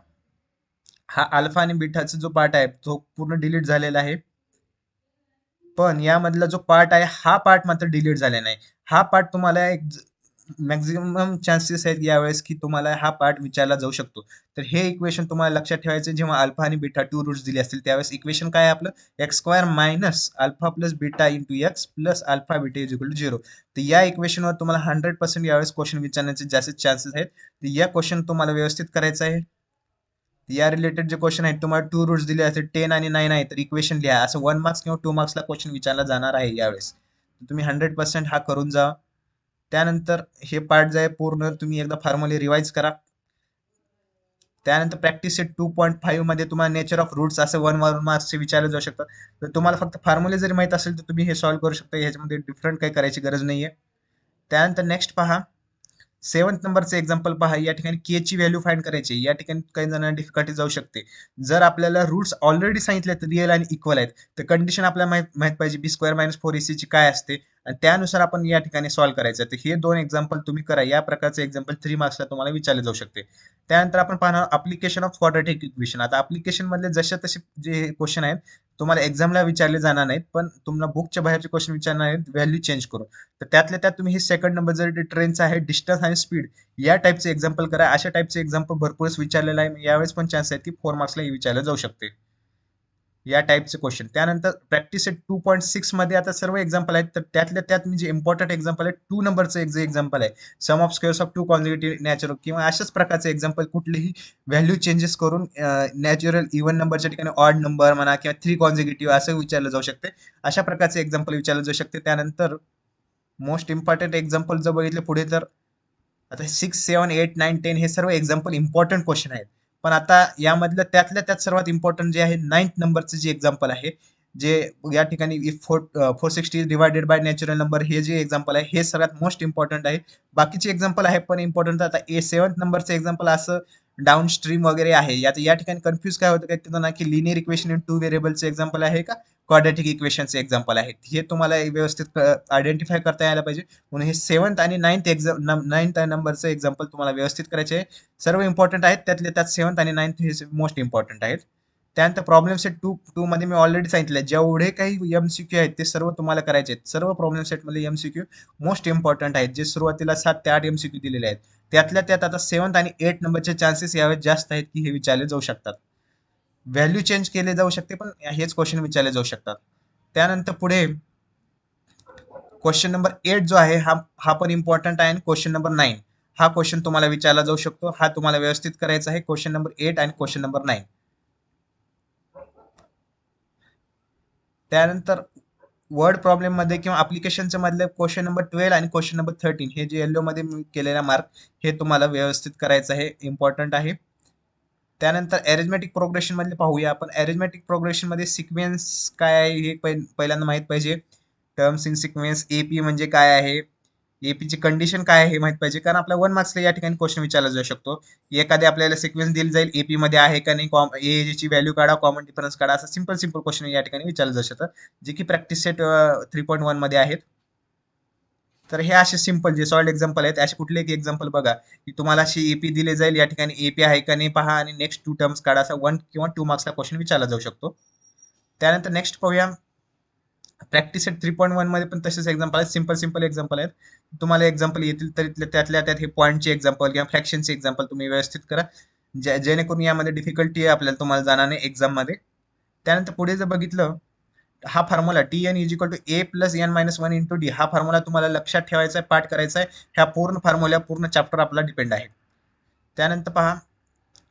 हा अल्फा आणि बीटाचा जो पार्ट आहे तो पूर्ण डिलीट झालेला आहे, पण यामधला जो पार्ट आहे हा पार्ट मात्र डिलीट झालेला नाही. हा पार्ट तुम्हाला एक मॅक्झिमम चान्सेस आहेत यावेळेस की तुम्हाला हा पार्ट विचारला जाऊ शकतो. तर हे इक्वेशन तुम्हाला लक्षात ठेवायचं, जेव्हा अल्फा आणि बीटा टू रूट्स दिले असतील त्यावेळेस इक्वेशन काय आहे आपलं, X square minus alpha plus beta into X plus alpha beta is equal to 0. तर या इक्वेशनवर तुम्हाला 100% यावेळेस क्वेश्चन विचारण्याचे जास्त चान्सेस आहेत. तर या क्वेश्चन तुम्हाला व्यवस्थित करायचं आहे. या रिलेटेड जे क्वेश्चन आहेत, तुम्हाला टू रूट्स दिले असतील 10 आणि 9 आहे, तर इक्वेशन लिहा. असं 1 मार्क्स किंवा 2 मार्क्सला क्वेश्चन विचारला जाणार आहे यावेळेस. तुम्ही 100% हा करून जा. त्यानंतर हे पार्ट जे आहे पूर्ण तुम्ही एकदा फॉर्म्युले रिवाइज करा. त्यानंतर प्रॅक्टिस सेट 2.5 मध्ये तुम्हाला नेचर ऑफ रूट्स असं 1 मार्क्सचे विचारले जाऊ शकतात. तर तुम्हाला फक्त फॉर्म्युले जरी माहित असेल तर तुम्ही हे सॉल्व्ह करू शकता, ह्याच्यामध्ये डिफरंट काही करायची गरज नाहीये. त्यानंतर नेक्स्ट पहा, 7th नंबरचे एक्झाम्पल पहा. या ठिकाणी के ची व्हॅल्यू फाइंड करायची. या ठिकाणी काही जणांना डिफिकल्टी जाऊ शकते. जर आपल्याला रूट्स ऑलरेडी सांगितले तर रिअल आणि इक्वल आहेत, तर कंडिशन आपल्याला माहित पाहिजे बी स्क्वेअर मायनस 4ac ची काय असते, आणि त्यानुसार आपण या ठिकाणी सॉल्व्ह करायचं. तर हे दोन एक्झाम्पल तुम्ही करा. या प्रकारचे एक्झाम्पल 3 मार्क्सला तुम्हाला विचारले जाऊ शकते. त्यानंतर आपण पाहणार अप्लिकेशन ऑफ क्वाड्रॅटिक इक्वेशन. आता अप्लिकेशन मधले जसे तसे जे क्वेश्चन आहेत तुम्हाला एक्झामला विचारले जाणार नाहीत, पण तुम्हाला बुकच्या बाहेरचे क्वेश्चन विचारणार आहेत व्हॅल्यू चेंज करून. तर त्यातल्या त्यात तुम्ही हे सेकंड नंबर जर ट्रेनचा आहे, डिस्टन्स आणि स्पीड या टाईपचे एक्झाम्पल करा. अशा टाईपचे एक्झाम्पल भरपूरच विचारलेलं आहे. यावेळेस पण चान्स आहेत की 4 मार्क्सला विचारलं जाऊ शकते या टाईपचे क्वेश्चन. त्यानंतर प्रॅक्टिस सेट 2.6 मध्ये आता सर्व एक्झाम्पल आहेत, तर त्यातल्या त्यात म्हणजे इम्पॉर्टंट एक्झाम्पल आहे 2 नंबरचं एक्झाम्पल आहे, sum of squares of two consecutive natural, किंवा अशाच प्रकारचे एक्झाम्पल कुठलेही व्हॅल्यू चेंजेस करून नॅचरल इव्हन नंबरच्या ठिकाणी ऑड नंबर म्हणा किंवा 3 कॉन्झिक्युटिव्ह असं विचारलं जाऊ शकते. अशा प्रकारचे एक्झाम्पल विचारलं जाऊ शकते. त्यानंतर मोस्ट इम्पॉर्टंट एक्झाम्पल जर बघितले पुढे, तर आता 6, 7, 8, 9, 10 हे सर्व एक्झाम्पल इम्पॉर्टंट क्वेश्चन आहेत. पण आता यामधलं त्यातल्या त्यात सर्वात इम्पॉर्टंट जे आहे 9th नंबरचं जे एक्झाम्पल आहे, जे या ठिकाणी if 460 divided by natural number, हे जे एक्झाम्पल आहे हे सर्वात मोस्ट इम्पॉर्टंट आहे. बाकीचे एक्झाम्पल आहे पण इम्पॉर्टंट. आता 7th नंबरचं एक्झाम्पल असं डाऊन स्ट्रीम वगैरे आहे. या ठिकाणी कन्फ्युज काय होतं काय ना, की लिनियर इक्वेशन इन 2 व्हेरिएबलचे एक्झाम्पल आहे का क्वाड्रॅटिक इक्वेशनचे एक्झाम्पल आहेत, हे तुम्हाला व्यवस्थित आयडेंटिफाय करता यायला पाहिजे. म्हणून हे 7th आणि 9th नंबरचं एक्झाम्पल तुम्हाला व्यवस्थित करायचे आहे. सर्व इम्पॉर्टंट आहेत, त्यातले त्यात 7th आणि 9th हे मोस्ट इम्पॉर्टंट आहेत. त्यानंतर प्रॉब्लेम सेट 2 मध्ये मी ऑलरेडी सांगितलं, जेवढे काही एमसीक्यू आहेत ते सर्व तुम्हाला करायचे आहेत. सर्व प्रॉब्लेम सेटमध्ये एमसीक्यू मोस्ट इम्पॉर्टंट आहेत, जे सुरुवातीला 7 ते 8 एमसीक्यू दिलेले आहेत. त्यातल्या त्यात आता 7th आणि 8th नंबरचे चान्सेस यावेळेस जास्त आहेत की हे विचारले जाऊ शकतात. व्हॅल्यू चेंज केले जाऊ शकते, पण हेच क्वेश्चन विचारले जाऊ शकतात. त्यानंतर पुढे क्वेश्चन नंबर 8 जो आहे हा पण इम्पॉर्टंट आहे, आणि क्वेश्चन नंबर 9 हा क्वेश्चन तुम्हाला विचारला जाऊ शकतो. हा तुम्हाला व्यवस्थित करायचा आहे, क्वेश्चन नंबर 8 आणि क्वेश्चन नंबर 9. त्यानंतर वर्ड प्रॉब्लेम मध्ये किंवा अप्लिकेशनच्या मधले क्वेश्चन नंबर 12 आणि क्वेश्चन नंबर 13 हे जे येलो मध्ये केलेला मार्क, हे तुम्हाला व्यवस्थित करायचं आहे, इम्पॉर्टंट आहे. त्यानंतर अरिथमेटिक प्रोग्रेशन मधले पाहूया आपण. अरिथमेटिक प्रोग्रेशन मध्ये सिक्वेन्स काय आहे हे पहिल्यांदा माहित पाहिजे. टर्म्स इन सिक्वेन्स, एपी म्हणजे काय आहे, एपी ची कंडिशन काय आहे हे माहित पाहिजे, कारण आपल्या 1 मार्क्सला या ठिकाणी क्वेश्चन विचारला जाऊ शकतो. एखादी आपल्याला सिक्वेन्स दिली जाईल, एपी मध्ये आहे का नाही, ए ची व्हॅल्यू काढा, कॉमन डिफरन्स काढा, असं सिंपल सिंपल क्वेश्चन या ठिकाणी विचारले जाऊ शकतात, जे की प्रॅक्टिस सेट 3.1 मध्ये आहेत. तर हे असे सिंपल जे सॉल्ड एक्झाम्पल आहेत, असे कुठले एक एक्झाम्पल बघा की तुम्हाला अशी एपी दिली जाईल, या ठिकाणी एपी आहे का नाही पहा, आणि नेक्स्ट 2 टर्म्स काढा, असा 1 किंवा 2 मार्क्सला क्वेश्चन विचारला जाऊ शकतो. त्यानंतर नेक्स्ट पाहूया, प्रॅक्टिस सेट 3.1 मध्ये पण तसेच एक्झाम्पल आहेत, सिंपल सिंपल एक्झाम्पल आहेत. तुम्हाला एक्झाम्पल येतील तरी त्यातल्या त्यात हे पॉईंटचे एक्झाम्पल किंवा फ्रॅक्शनचे एक्झाम्पल तुम्ही व्यवस्थित करा, जेणेकरून यामध्ये डिफिकल्टी आपल्याला तुम्हाला जाणार नाही एक्झाम मध्ये. त्यानंतर पुढे जर बघितलं, हा formula T N is equal to A plus N minus 1 into D, हा फॉर्म्युला तुम्हाला लक्षात ठेवायचा आहे, पाठ करायचा आहे. ह्या पूर्ण फॉर्म्युला पूर्ण चॅप्टर आपला डिपेंड आहे. त्यानंतर पहा,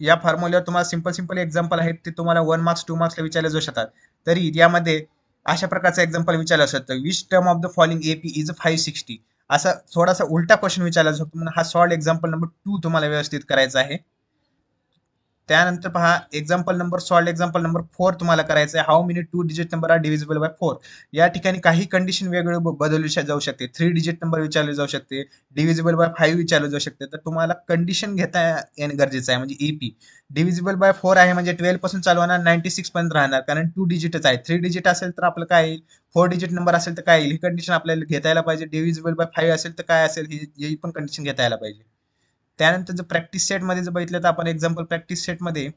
या फॉर्म्युल्यावर तुम्हाला सिंपल सिंपल एक्झाम्पल आहेत, ते तुम्हाला 1 मार्क्स 2 मार्क्सला विचारले जाऊ शकतात. तरी यामध्ये अशा प्रकारचा एक्झाम्पल विचारलं असतं, which term of the following AP is 560, असा थोडासा उलटा क्वेश्चन विचारला जातो. म्हणून हा सॉल्ड एक्झाम्पल नंबर 2 तुम्हाला व्यवस्थित करायचा आहे. त्यानंतर पहा example number solved example number 4 तुम्हाला करायचं आहे. How many 2 digit number are divisible by 4. या ठिकाणी काही कंडिशन वेगवेगळे बदलू जाऊ शकते. 3 डिजिट नंबर विचारले जाऊ शकते, डिव्हिजिबल बाय 5 विचारले जाऊ शकते. तर तुम्हाला कंडिशन घेता येणे गरजेचं आहे, म्हणजे ईपी. डिव्हिजिबल बाय 4 आहे म्हणजे 12 पासून चालू होणार, 96 पर्यंत राहणार, कारण 2 डिजिटच आहे. 3 डिजिट असेल तर आपलं काय येईल, 4 डिजिट नंबर असेल तर काय येईल, ही कंडिशन आपल्याला घेता यायला पाहिजे. डिव्हिजिबल बाय 5 असेल तर काय असेल, ही पण कंडिशन घेता यायला पाहिजे. त्यानंतर जर प्रॅक्टिस सेट मध्ये जर बघितलं तर आपण एक्झाम्पल प्रॅक्टिस सेट मध्ये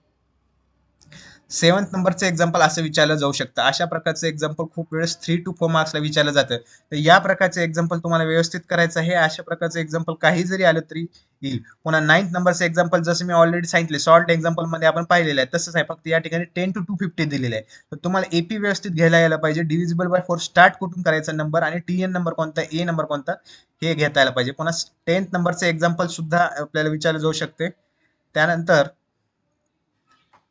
7th नंबरचं एक्झाम्पल असं विचारलं जाऊ शकतं. अशा प्रकारचं एक्झाम्पल खूप वेळेस 3 to 4 मार्क्सला विचारलं जातं. तर या प्रकारचं एक्झाम्पल तुम्हाला व्यवस्थित करायचं आहे. अशा प्रकारचं एक्झाम्पल काही जरी आलं तरी येईल. पुन्हा 9th नंबरचं एक्झाम्पल जसं मी ऑलरेडी सांगितले, सॉल्ट एक्झाम्पल मध्ये आपण पाहिलेलं आहे तसंच आहे, फक्त या ठिकाणी 10 to 250 दिलेलं आहे. तर तुम्हाला एपी व्यवस्थित घ्यायला यायला पाहिजे. डिव्हिजिबल बाय 4 स्टार्ट कुठून करायचा नंबर आणि टीएन नंबर कोणता, ए नंबर कोणता, हे घेता यायला पाहिजे. पुन्हा 10th नंबरचं एक्झाम्पल सुद्धा आपल्याला विचारलं जाऊ शकते. त्यानंतर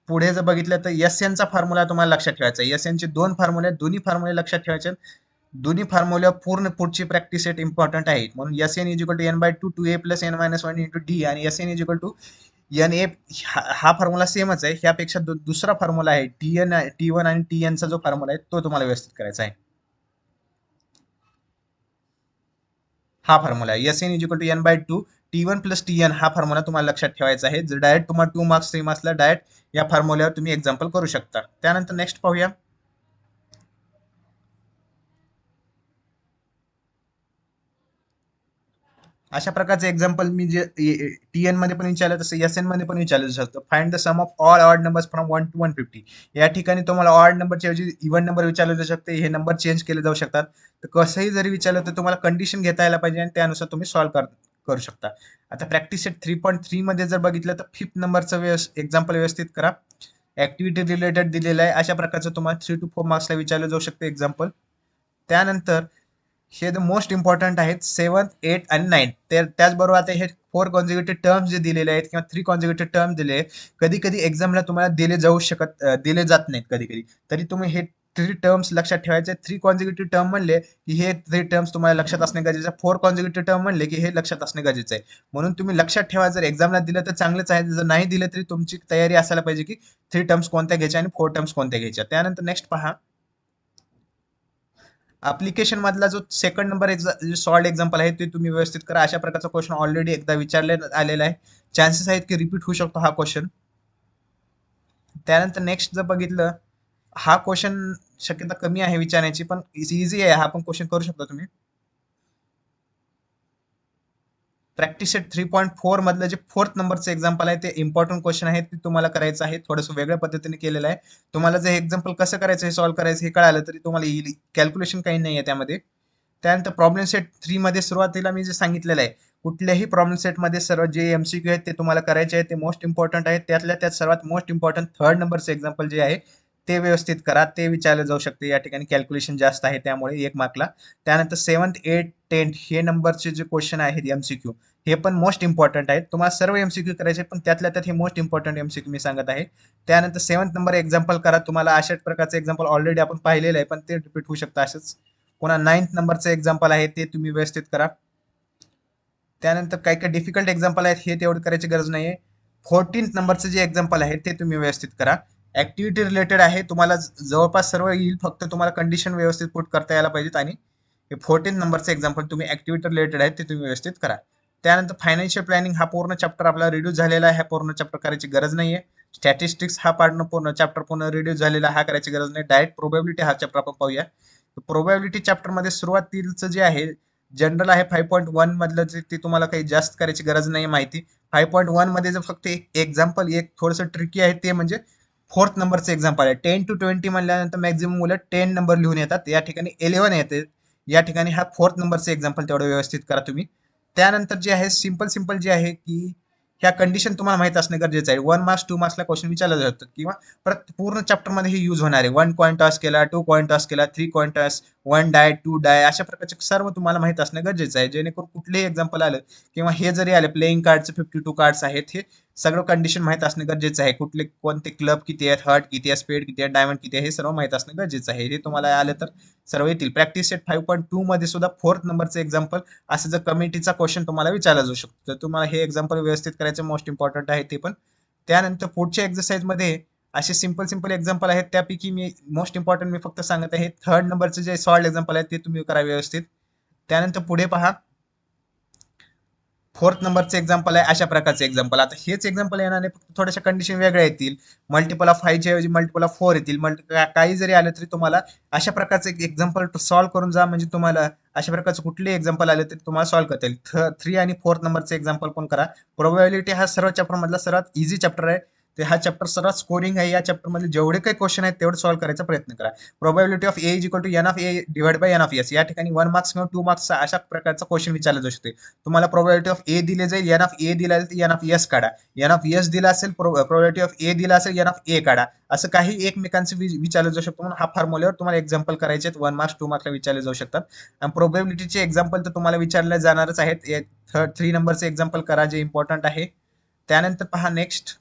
पुढे जर बघितलं तर एस एनचा फॉर्म्युला तुम्हाला लक्षात ठेवायचा आहे. एस एनचे 2 फॉर्म्युले, दोन्ही फॉर्म्युले लक्षात ठेवायचे. दोन्ही फॉर्म्युला पूर्ण पुढची प्रॅक्टिस सेट इम्पॉर्टंट आहे. म्हणून S N is equal to N by two two A plus N minus one into D, आणि S N is equal to N A. हा फॉर्म्युला सेमच आहे. ह्यापेक्षा दुसरा फॉर्म्युला आहे टी एन, टी वन आणि टी एनचा जो फॉर्म्युला आहे तो तुम्हाला व्यवस्थित करायचा आहे. हा फॉर्म्युला आहे S N is equal to N by two T one plus T N. हा फॉर्म्युला तुम्हाला लक्षात ठेवायचा आहे. जर डायरेक्ट तुम्हाला 2 मार्क्स 3 मार्क्सला डायरेक्ट या फॉर्म्युल्यावर तुम्ही एक्झाम्पल करू शकता. त्यानंतर नेक्स्ट पाहूया. अशा प्रकारचे एक्झाम्पल मी जे टीएन मध्ये पण विचारलं तसं एस एन मध्ये पण विचारलं शकतो. Find the sum of all odd numbers from 1 to 150. या ठिकाणी तुम्हाला ऑड नंबरच्या ऐवजी इव्हन नंबर विचारले जाऊ शकते. हे नंबर चेंज केले जाऊ शकतात. तर कसंही जरी विचारलं तर तुम्हाला कंडिशन घेता यायला पाहिजे आणि त्यानुसार तुम्ही सॉल्व्ह करू शकता. आता प्रॅक्टिस सेट 3.3 मध्ये जर बघितलं तर 5th नंबरचं एक्झाम्पल व्यवस्थित करा. ऍक्टिव्हिटी रिलेटेड दिलेलं आहे. अशा प्रकारचं तुम्हाला 3 to 4 मार्क्सला विचारलं जाऊ शकते एक्झाम्पल. त्यानंतर हे द मोस्ट इम्पॉर्टंट आहेत 7th 8th आणि 9th. त्याचबरोबर आता हे 4 कॉन्झिक्युटिव्ह टर्म्स जे दिलेले आहेत किंवा 3 कॉन्झिक्युटिव्ह टर्म दिले आहेत, कधी कधी एक्झामला तुम्हाला दिले जात नाहीत कधी कधी, तरी तुम्ही हे 3 टर्म्स लक्षात ठेवायचे. 3 कॉन्झिक्युटिव्ह टर्म म्हणले की हे 3 टर्म्स तुम्हाला लक्षात असणे गरजेचं आहे. 4 कॉन्झिक्युटिव्ह टर्म म्हणले की हे लक्षात असणे गरजेचं आहे. म्हणून तुम्ही लक्षात ठेवा. जर एक्झामला दिलं तर चांगलंच आहे, जर नाही दिलं तरी तुमची तयारी असायला पाहिजे की 3 टर्म्स कोणत्या घ्यायच्या आणि 4 टर्म्स कोणत्या घ्यायच्या. त्यानंतर नेक्स्ट पहा, अप्लिकेशन मधला जो सेकंड नंबर सॉल्ड एक्झाम्पल आहे ते तुम्ही व्यवस्थित करा. अशा प्रकारचा क्वेश्चन ऑलरेडी एकदा विचारण्यात आलेला आहे. चान्सेस आहेत की रिपीट होऊ शकतो हा क्वेश्चन. त्यानंतर नेक्स्ट जर बघितलं, हा क्वेश्चन शक्यता कमी आहे विचारण्याची, पण इझी आहे. हा पण क्वेश्चन करू शकता तुम्ही. प्रॅक्टिस सेट 3.4 मधलं जे 4th नंबरचं एक्झाम्पल आहे ते इम्पॉर्टंट क्वेश्चन आहे, ते तुम्हाला करायचं आहे. थोडंसं वेगळ्या पद्धतीने केलेलं आहे. तुम्हाला जर एक्झाम्पल कसं करायचं हे सॉल्व्ह करायचं हे कळालं तरी तुम्हाला येईल. कॅल्क्युलेशन काही नाही आहे त्यामध्ये. त्यानंतर प्रॉब्लेम सेट 3 मध्ये सुरुवातीला मी जे सांगितलेलं आहे, कुठल्याही प्रॉब्लेम सेट मध्ये सर्व जे एमसीक्यू आहेत ते तुम्हाला करायचे आहेत. ते मोस्ट इम्पॉर्टंट आहेत. त्यातल्या त्यात सर्वात मोस्ट इम्पॉर्टंट 3rd नंबरचं एक्झाम्पल जे आहे ते व्यवस्थित करा. ते विचारलं जाऊ शकते. या ठिकाणी कॅल्क्युलेशन जास्त आहे त्यामुळे 1 मार्कला. त्यानंतर 7th 8th 10th हे नंबरचे जे क्वेश्चन आहेत एमसीक्यू, हे पण मोस्ट इम्पॉर्टंट आहेत. तुम्हाला सर्व एमसीक्यू करायचे, पण त्यातल्या त्यात हे मोस्ट इम्पॉर्टंट एमसीक्यू मी सांगत आहे. त्यानंतर 7th नंबर एक्झाम्पल करा. तुम्हाला अशाच प्रकारचं एक्झाम्पल ऑलरेडी आपण पाहिलेलं आहे, पण ते रिपीट होऊ शकतं असंच. पुन्हा 9th नंबरचं एक्झाम्पल आहे ते तुम्ही व्यवस्थित करा. त्यानंतर काही काही डिफिकल्ट एक्झाम्पल आहेत, हे तेवढं करायची गरज नाहीये. 14th नंबरचं जे एक्झाम्पल आहे ते तुम्ही व्यवस्थित करा. ऍक्टिव्हिटी रिलेटेड आहे, तुम्हाला जवळपास सर्व येईल, फक्त तुम्हाला कंडिशन व्यवस्थित पुट करता यायला पाहिजेत. आणि हे 14th नंबरचं एक्झाम्पल तुम्ही ऍक्टिव्हिटी रिलेटेड आहे ते तुम्ही व्यवस्थित करा. त्यानंतर फायनान्शियल प्लॅनिंग हा पूर्ण चॅप्टर आपला रिड्यूस झालेला आहे. हा पूर्ण चॅप्टर करायची गरज नाहीये. स्टॅटिस्टिक्स हा पूर्ण चॅप्टर पूर्ण रिड्यूस झालेला, हा करायची गरज नाही. डायरेक्ट प्रोबॅबिलिटी हा चॅप्टर आपण पाहूया. प्रोबॅबिलिटी चॅप्टर मध्ये सुरुवातीचं जे आहे जनरल आहे 5.1 मधलं, ते तुम्हाला काही जास्त करायची गरज नाही माहिती. 5.1 मध्ये जर फक्त एक एक्झाम्पल एक थोडंसं ट्रिकी आहे, ते म्हणजे 4th नंबरचं एक्झाम्पल आहे. 10 to 20 म्हणल्यानंतर मॅक्झिमम मुलं 10 नंबर लिहून येतात, या ठिकाणी 11 येते. या ठिकाणी हा 4th नंबरचं एक्झाम्पल तेवढं व्यवस्थित करा तुम्ही. त्यानंतर जे आहे सिंपल सिंपल जे आहे की ह्या कंडिशन तुम्हाला माहित असणे गरजेचं आहे. 1 मार्क्स 2 मार्क्सला क्वेश्चन विचारलं जातं, किंवा पूर्ण चॅप्टर मध्ये हे यूज होणार आहे. 1 कॉइन टॉस केला, 2 कॉइन टॉस केला, 3 कॉइन टॉस, 1 डाय 2 डाय, अशा प्रकारचे सर्व तुम्हाला माहित असणं गरजेचं आहे. जेणेकरून कुठलेही एक्झाम्पल आलं किंवा हे जरी आले प्लेइंग कार्डचे 52 कार्ड्स आहेत, हे सगळं कंडिशन माहित असणं गरजेचं आहे. कुठले कोणते क्लब किती आहेत, हार्ट किती आहे, स्पेड किती आहे, डायमंड किती आहे, हे सर्व माहित असणं गरजेचं आहे. हे तुम्हाला आलं तर सर्व येतील. प्रॅक्टिस सेट 5.2 मध्ये सुद्धा 4th नंबरचं एक्झाम्पल असं जर कमिटीचा क्वेश्चन तुम्हाला विचारला जाऊ शकतो, तर तुम्हाला हे एक्झाम्पल व्यवस्थित करायचं मोस्ट इम्पॉर्टंट आहे ते पण. त्यानंतर पुढच्या एक्सरसाइजमध्ये असे सिंपल एक्झाम्पल आहेत, त्यापैकी मी मोस्ट इम्पॉर्टंट मी फक्त सांगत आहे. थर्ड नंबरचे जे सॉल्ड एक्झाम्पल आहेत ते तुम्ही करा व्यवस्थित. त्यानंतर पुढे पहा, फोर्थ नंबरचे एक्झाम्पल आहे अशा प्रकारचे एक्झाम्पल. आता हेच एक्झाम्पल येणार नाही, फक्त थोड्याशा कंडिशन वेगळ्या येतील. मल्टिपल ऑफ 5 च्या ऐवजी मल्टिपल ऑफ 4 येतील. काही जरी आलं तरी तुम्हाला अशा प्रकारचे एक्झाम्पल सॉल्व्ह करून जा, म्हणजे तुम्हाला अशा प्रकारचे कुठलेही एक्झाम्पल आले तरी तुम्हाला सॉल्व्ह करता येईल. 3 आणि 4 नंबरचे एक्झाम्पल पण करा. प्रोबॅबिलिटी हा सर्व चॅप्टर मधला सर्वात इझी चॅप्टर आहे. ते हा चॅप्टर सर्वात स्कोरिंग आहे. या चॅप्टर मध्ये जेवढे काही क्वेश्चन आहेत तेवढे सॉल्व्ह करायचा प्रयत्न करा. Probability of A is equal to N of A divide by N of S. या ठिकाणी 1 मार्क्स किंवा 2 मार्क्सचा अशा प्रकारचा क्वेश्चन विचारला जाऊ शकते. तुम्हाला प्रोबॅबिलिटी ऑफ ए दिले जाईल, एन ऑफ ए दिला जाईल, एन ऑफ एस काढा. एन ऑफ एस दिला असेल, प्रोबॅबिलिटी ऑफ ए दिला असेल, एन ऑफ ए काढा. असं काही एकमेकांचे विचारलं जाऊ शकतो. म्हणून हा फॉर्म्युल्यावर तुम्हाला एक्झाम्पल करायचे आहेत. 1 मार्क्स 2 मार्क्सला विचारले जाऊ शकतात. आणि प्रोबॅबिलिटीचे एक्झाम्पल तर तुम्हाला विचारले जाणारच आहेत. 3 नंबरचे एक्झाम्पल करा जे इम्पॉर्टंट आहे. त्यानंतर पहा नेक्स्ट,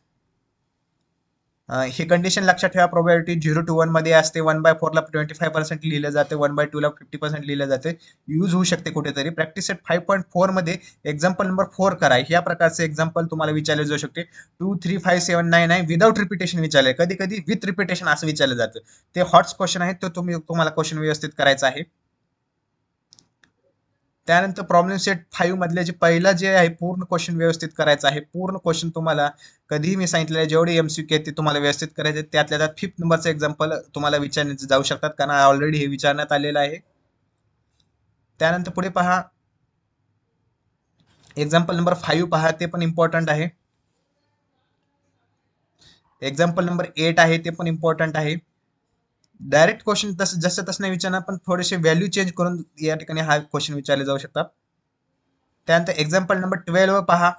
हे कंडिशन लक्षात ठेवा. प्रोबॅबिलिटी 0 to 1 मध्ये असते. 1/4 ला 25% लिहिलं जाते, 1/2 ला 50% लिहिलं जाते. यूज होऊ शकते कुठेतरी. प्रॅक्टिस सेट 5.4 मध्ये एक्झाम्पल नंबर 4 करा. या प्रकारचे एक्झाम्पल तुम्हाला विचारले जाऊ शकते. 2, 3, 5, 7, 9 आहे विदाउट रिपिटेशन विचारले. कधी कधी विथ रिपिटेशन असं विचारलं जातं. ते हॉट्स क्वेश्चन आहेत, तो तुम्हाला क्वेश्चन व्यवस्थित करायचा आहे. त्यानंतर प्रॉब्लेम सेट 5 मधले जे पहिला जे आहे पूर्ण क्वेश्चन व्यवस्थित करायचं आहे. पूर्ण क्वेश्चन तुम्हाला कधीही मी सांगितलेलं आहे, जेवढे एमसीक्यू आहेत ते तुम्हाला व्यवस्थित करायचे. त्यातल्या त्यात 5th नंबरचं एक्झाम्पल तुम्हाला विचारण्यात जाऊ शकतात, कारण ऑलरेडी हे विचारण्यात आलेलं आहे. त्यानंतर पुढे पहा, एक्झाम्पल नंबर 5 पहा, ते पण इम्पॉर्टंट आहे. एक्झाम्पल नंबर 8 आहे, ते पण इम्पॉर्टंट आहे. डायरेक्ट क्वेश्चन जसं तसं नाही विचारणार, पण थोडेसे व्हॅल्यू चेंज करून या ठिकाणी हा क्वेश्चन विचारले जाऊ शकतात. त्यानंतर एक्झाम्पल नंबर 12 पहा,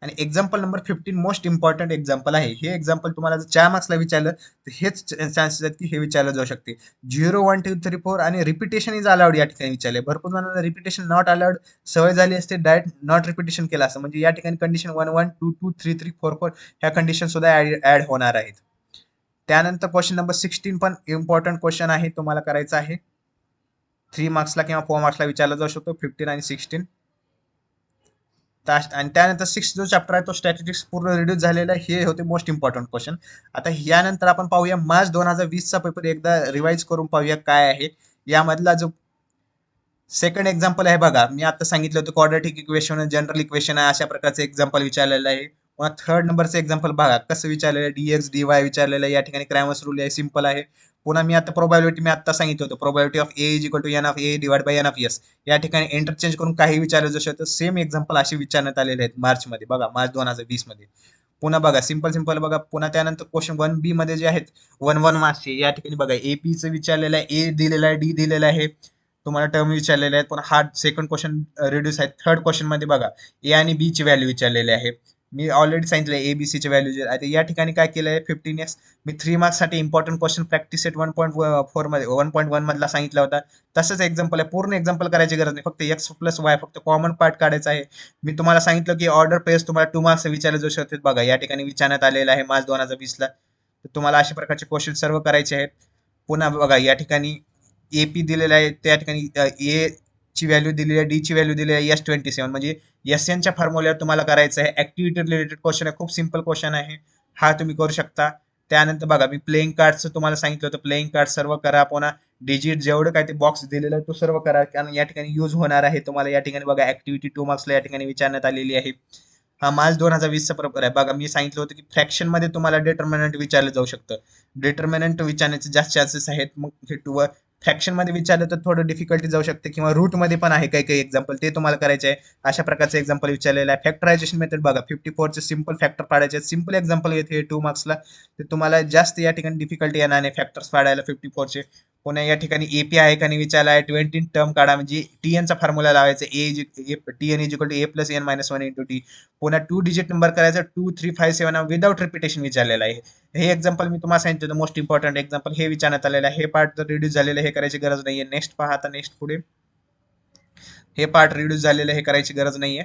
आणि example number 15 most important example आहे. हे एक्झाम्पल तुम्हाला जर 4 मार्क्सला विचारलं तर हेच चान्सेस आहेत की हे विचारलं जाऊ शकते. 0, 1, 2, 3, 4 आणि रिपिटेशन इज अलाउड या ठिकाणी विचारले. भरपूर जणांना रिपिटेशन नॉट अलाउड सवय झाली असते, डायरेक्ट नॉट रिपिटेशन केलं असं, म्हणजे या ठिकाणी कंडिशन 1, 1, 2, 2, 3, 3, 4, 4 ह्या कंडिशन सुद्धा ऍड होणार आहेत. त्यानंतर क्वेश्चन नंबर 16 पण इम्पॉर्टंट क्वेश्चन आहे, तुम्हाला करायचा आहे. 3 मार्क्सला किंवा 4 मार्क्सला विचारला जाऊ शकतो. 15 आणि 16. आणि त्यानंतर 6 जो चॅप्टर आहे तो स्टॅटिस्टिक्स पूर्ण रिड्यूस झालेला आहे. हे होते मोस्ट इम्पॉर्टंट क्वेश्चन. आता यानंतर आपण पाहूया मार्च 2020 चा पेपर एकदा रिवाइज करून पाहूया काय आहे. यामधला जो सेकंड एक्झाम्पल आहे बघा, मी आता सांगितलं होतं क्वाड्रॅटिक इक्वेशन, जनरल इक्वेशन आहे, अशा प्रकारचे एक्झाम्पल विचारलेलं आहे. पुन्हा थर्ड नंबरचं एक्झाम्पल बघा कसं विचारलेलं आहे, डीएक्स डीवाय विचारलेलं आहे. या ठिकाणी क्रॅमर्स रूल आहे, सिंपल आहे. पुन्हा मी आता प्रोबॅबिलिटी मी आता सांगितलं होतं, probability of A is equal to N of A divide by N of S. या ठिकाणी इंटरचेंज करून काही विचारलं जसं होतं, सेम एक्झाम्पल असे विचारण्यात आलेले आहेत मार्च मध्ये बघा, मार्च 2020 मध्ये. पुन्हा बघा सिंपल बघा. पुन्हा त्यानंतर क्वेश्चन 1B मध्ये जे आहेत 1 मार्क्सचे, या ठिकाणी बघा एपीचं विचारलेलं आहे, ए दिलेलं आहे, डी दिलेलं आहे, तुम्हाला टर्म विचारलेले आहेत. पण हा सेकंड क्वेश्चन रिड्यूस आहे. थर्ड क्वेश्चन मध्ये बघा ए आणि बी ची व्हॅल्यू विचारलेली आहे. मी ऑलरेडी सांगितलं एबीसी ची व्हॅल्यू आहे. या ठिकाणी काय केलंय 15x, मी 3 मार्क्स साठी इम्पॉर्टंट क्वेश्चन प्रॅक्टिस सेट 1.4 मध्ये 1.1 मधला सांगितला होता. तसंच एक्झाम्पल आहे, पूर्ण एक्झाम्पल करायची गरज नाही, फक्त एक्स प्लस वाय फक्त कॉमन पार्ट काढायचा आहे. मी तुम्हाला सांगितलं की ऑर्डर पेस तुम्हाला 2 मार्क्स विचारले जाऊ शकतात. बघा या ठिकाणी विचारण्यात आलेलं आहे मार्च 2020 ला. तर तुम्हाला अशा प्रकारचे क्वेश्चन सर्व करायचे आहेत. पुन्हा बघा या ठिकाणी एपी दिलेला आहे, त्या ठिकाणी ए ची व्हॅल्यू दिलेली आहे, डी ची व्हॅल्यू दिलेली आहे, S27 म्हणजे एस च्या फॉर्म्युल्यावर तुम्हाला करायचं आहे. ऍक्टिव्हिटी रिलेटेड क्वेश्चन आहे, खूप सिंपल क्वेश्चन आहे, हा तुम्ही करू शकता. त्यानंतर बघा मी प्लेइंग कार्डचं तुम्हाला सांगितलं होतं, प्लेइंग कार्ड सर्व करा. पुन्हा डिजिट जेवढं काय ते बॉक्स दिलेलं आहे तो सर्व करा, कारण या ठिकाणी यूज होणार आहे तुम्हाला. या ठिकाणी बघा ऍक्टिव्हिटी 2 मार्क्सला या ठिकाणी विचारण्यात आलेली आहे. हा मार्च 2020 चा पेपर आहे. बघा मी सांगितलं होतं की फ्रॅक्शन मध्ये तुम्हाला डिटर्मिनंट विचारलं जाऊ शकतं. डिटर्मिनंट विचारण्याचे जास्त चान्सेस आहेत. मग हे फ्रॅक्शन मध्ये विचारलं तर थोडं डिफिकल्टी जाऊ शकते, किंवा रूट मध्ये पण आहे काही काही एक्झाम्पल, ते तुम्हाला करायचे आहे. अशा प्रकारचे एक्झाम्पल विचारलेलं आहे. फॅक्टरायझेशन मेथड बघा 54 चे सिंपल फॅक्टर पाडायचे आहेत. सिंपल एक्झाम्पल येते 2 मार्क्सला, ते तुम्हाला जास्त या ठिकाणी डिफिकल्टी येणार नाही फॅक्टर्स पाडायला 54 चे. पुन्हा या ठिकाणी एपी आहे का नाही विचारला आहे. 20 टर्म काढा, म्हणजे टीएन चा फॉर्म्युला लावायचा, T N is equal to A plus N minus 1 into T. पुन्हा 2 डिजिट नंबर करायचा, 2, 3, 5, 7 विदाउट रिपिटेशन विचारलेलं आहे. हे एक्झाम्पल मी तुम्हाला सांगितलं मोस्ट इम्पॉर्टंट एक्झाम्पल हे विचारण्यात आलेलं आहे. हे पार्ट जर रिड्यूस झालेलं आहे, हे करायची गरज नाहीये. नेक्स्ट पहा आता, नेक्स्ट पुढे हे पार्ट रिड्यूस झालेलं, हे करायची गरज नाहीये.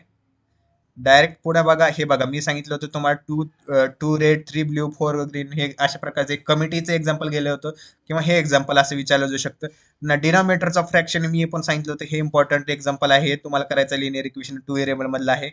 डायरेक्ट पुढे बघा, हे बघा मी सांगितलं होतं तुम्हाला 2 रेड 3 ब्ल्यू 4 ग्रीन, हे अशा प्रकारचे कमिटीचे एक्झाम्पल गेलं होतं, किंवा हे एक्झाम्पल असं विचारलं जाऊ शकतं. डिनॉमिनेटरचा फ्रॅक्शन मी पण सांगितलं होतं, हे इम्पॉर्टंट एक्झाम्पल आहे, तुम्हाला करायचं लिनियर इक्वेशन 2 व्हेरिएबल मधलं आहे.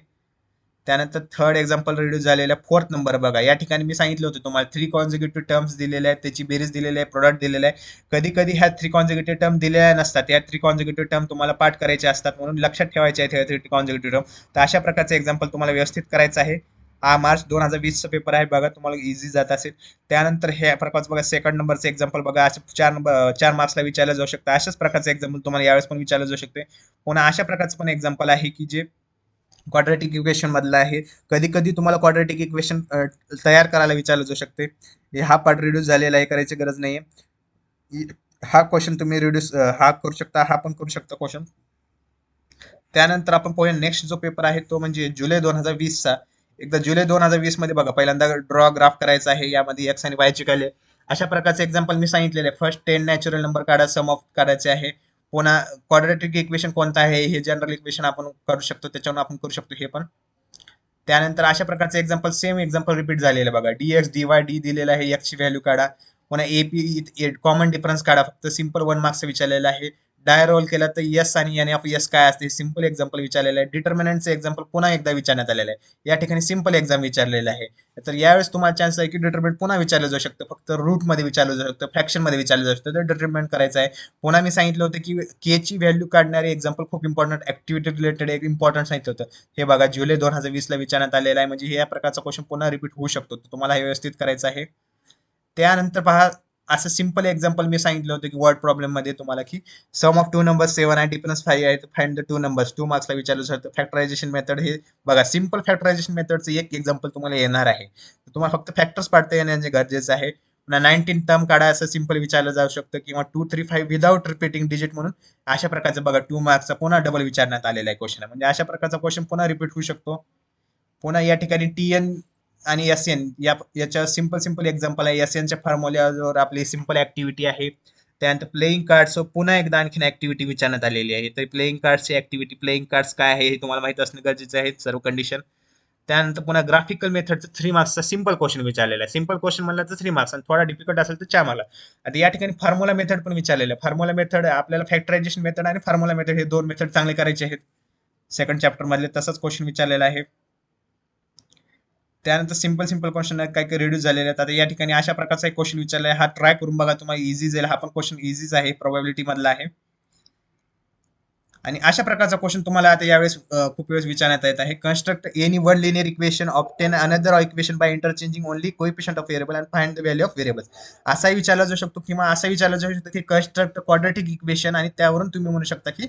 त्यानंतर थर्ड एक्झाम्पल रिड्यूस झालेला फोर्थ नंबर बघा. या ठिकाणी मी सांगितलं होतं तुम्हाला 3 कॉन्झिक्युटिव्ह टर्म्स दिलेले आहेत, त्याची बेरीज दिलेली आहे, प्रोडक्ट दिलेलं आहे. कधी कधी ह्या 3 कॉन्झिक्युटिव्ह टर्म दिलेल्या नसतात, या 3 कॉन्झिक्युटिव्ह टर्म तुम्हाला पाठ करायचे असतात, म्हणून लक्षात ठेवायचे आहेत 3 कॉन्झिक्युटिव्ह टर्म. तर अशा प्रकारचं एक्झाम्पल तुम्हाला व्यवस्थित करायचं आहे. हा मार्च 2020चा पेपर आहे बघा, तुम्हाला इझी जात असेल. त्यानंतर हे प्रकारचं बघा, सेकंड नंबरचं एक्झाम्पल बघा, असं 4 मार्क्सला विचारलं जाऊ शकतं. अशाच प्रकारचं एक्झाम्पल तुम्हाला यावेळेस पण विचारलं जाऊ शकते. पुन्हा अशा प्रकारचं पण एक्झाम्पल आहे की जे क्वाड्रॅटिक इक्वेशन मधलं आहे. कधी कधी तुम्हाला क्वाड्रॅटिक इक्वेशन तयार करायला विचारलं जाऊ शकते. हा पार्ट रिड्यूस झालेला आहे, करायची गरज नाहीये. हा क्वेश्चन तुम्ही रिड्यूस हा करू शकता, हा पण करू शकता क्वेश्चन. त्यानंतर आपण पाहूया नेक्स्ट जो पेपर आहे तो म्हणजे जुलै 2020चा. एकदा जुलै 2020 मध्ये बघा, पहिल्यांदा ड्रॉ ग्राफ करायचा आहे, यामध्ये एक्स आणि वायची व्हॅल्यू. अशा प्रकारचे एक्झाम्पल मी सांगितलेले आहे. फर्स्ट 10 नॅचरल नंबर काढा, सम ऑफ काढायचे आहे. पुन्हा क्वाड्रॅटिक इक्वेशन कोणतं आहे हे जनरल इक्वेशन आपण करू शकतो, त्याच्यावर आपण करू शकतो हे पण. त्यानंतर अशा प्रकारचे एक्झाम्पल, सेम एक्झाम्पल रिपीट झालेलं बघा. dx dy डी दिलेलं आहे, एक्सची व्हॅल्यू काढा. पुन्हा एपी कॉमन डिफरन्स काढा, फक्त सिंपल 1 मार्क्स विचारलेलं आहे. डाय रोल केला तर यस आणि एन ऑफ यस काय असते, सिंपल एक्झाम्पल विचारलेलं आहे. डिटर्मिनंटचं एक्झाम्पल पुन्हा एकदा विचारण्यात आलेलं आहे. या ठिकाणी सिंपल एक्झाम विचारलेलं आहे. तर यावेळेस तुम्हाला चान्स आहे की डिटर्मिनंट पुन्हा विचारलं जाऊ शकतं, फक्त रूट मध्ये विचारलं जाऊ शकतं, फ्रॅक्शन मध्ये विचारलं जाऊ शकतं. तर डिटर्मिनंट करायचं आहे. पुन्हा मी सांगितलं होतं की के ची व्हॅल्यू काढणारे एक्झाम्पल खूप इम्पॉर्टंट, ऍक्टिव्हिटी रिलेटेड एक इम्पॉर्टंट सांगितलं होतं. हे बघा, जुलै 2020ला विचारण्यात आलेला आहे, म्हणजे या प्रकारचा क्वेश्चन पुन्हा रिपीट होऊ शकतो, तर तुम्हाला हे व्यवस्थित करायचं आहे. त्यानंतर पहा, असं सिंपल एक्झाम्पल मी सांगितलं होतं की वर्ड प्रॉब्लेम मध्ये तुम्हाला की सम ऑफ 2 नंबर्स 7 आहे, डिफरन्स 5 आहे, फाइंड द 2 नंबर्स 2 मार्क्सला विचारलं जातं. फॅक्टरायझेशन मेथड हे बघा, सिंपल फॅक्टरायझेशन मेथडचं एक एक्झाम्पल तुम्हाला येणार आहे. तुम्हाला फक्त फॅक्टर्स पाडता येण्याचे गरजेचं आहे. पुन्हा 19 टर्म काढा, असं सिंपल विचारलं जाऊ शकतं, किंवा 2 3 5 विदाउट रिपीटिंग डिजिट म्हणून. अशा प्रकारचं बघा, 2 मार्क्सचा पुन्हा डबल विचारण्यात आलेला आहे क्वेश्चन, म्हणजे अशा प्रकारचा क्वेश्चन पुन्हा रिपीट होऊ शकतो. पुन्हा या ठिकाणी टीएन आणि एस एन याच्या सिंपल सिंपल एक्झाम्पल आहे. एस एनच्या फॉर्म्युल्यावर आपली सिंपल ऍक्टिव्हिटी आहे. त्यानंतर प्लेइंग कार्ड्स पुन्हा एकदा आणखीन ऍक्टिव्हिटी विचारण्यात आलेली आहे. तर प्लेइंग कार्ड्सची ऍक्टिव्हिटी, प्लेइंग कार्ड्स काय आहे हे तुम्हाला माहित असणं गरजेचं आहे, सर्व कंडिशन. त्यानंतर पुन्हा ग्राफिकल मेथडचं 3 मार्क्सचा सिंपल क्वेश्चन विचारलेला आहे. सिंपल क्वेश्चन म्हणलं तर 3 मार्क्स, आणि थोडा डिफिकल्ट असेल तर 4 मार्क्स. आता या ठिकाणी फॉर्म्युला मेथड पण विचारलेलं आहे. फॉर्म्युला मेथड आपल्याला फॅक्टरायझेशन मेथड आणि फॉर्म्युला मेथड हे 2 मेथड चांगले करायचे आहेत. सेकंड चॅप्टर मधले तसंच क्वेश्चन विचारलेला आहे. त्यानंतर सिंपल सिंपल क्वेश्चन आहेत, काही काही रिड्यूस झालेले आहेत. आता या ठिकाणी अशा प्रकारचा एक क्वेश्चन विचारला आहे, हा ट्राय करून बघा, तुम्हाला इझी जाईल. हा पण क्वेश्चन इझीच आहे, प्रोबॅबिलिटी मधला आहे. आणि अशा प्रकारचा क्वेश्चन तुम्हाला आता यावेळेस खूप वेळेस विचारण्यात येत आहे. Construct any one linear equation, obtain another equation by interchanging only coefficient of variable and find the value of variable. असाही विचारला जाऊ शकतो, किंवा असा विचारला जाऊ शकतो की कन्स्ट्रक्ट क्वाड्रॅटिक इक्वेशन, आणि त्यावरून तुम्ही म्हणू शकता की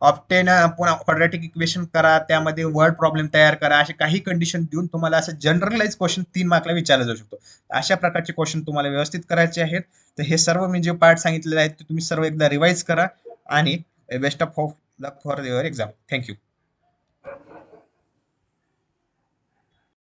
ऑप्टेन पुन्हा क्वाड्रॅटिक इक्वेशन करा, त्यामध्ये वर्ड प्रॉब्लेम तयार करा, असे काही कंडिशन देऊन तुम्हाला असं जनरलाइज क्वेश्चन 3 मार्कला विचारला जाऊ शकतो. अशा प्रकारचे क्वेश्चन तुम्हाला व्यवस्थित करायचे आहेत. तर हे सर्व मी जे पार्ट सांगितलेले आहेत ते तुम्ही सर्व एकदा रिवाइज करा, आणि best of luck for your exam. Thank you.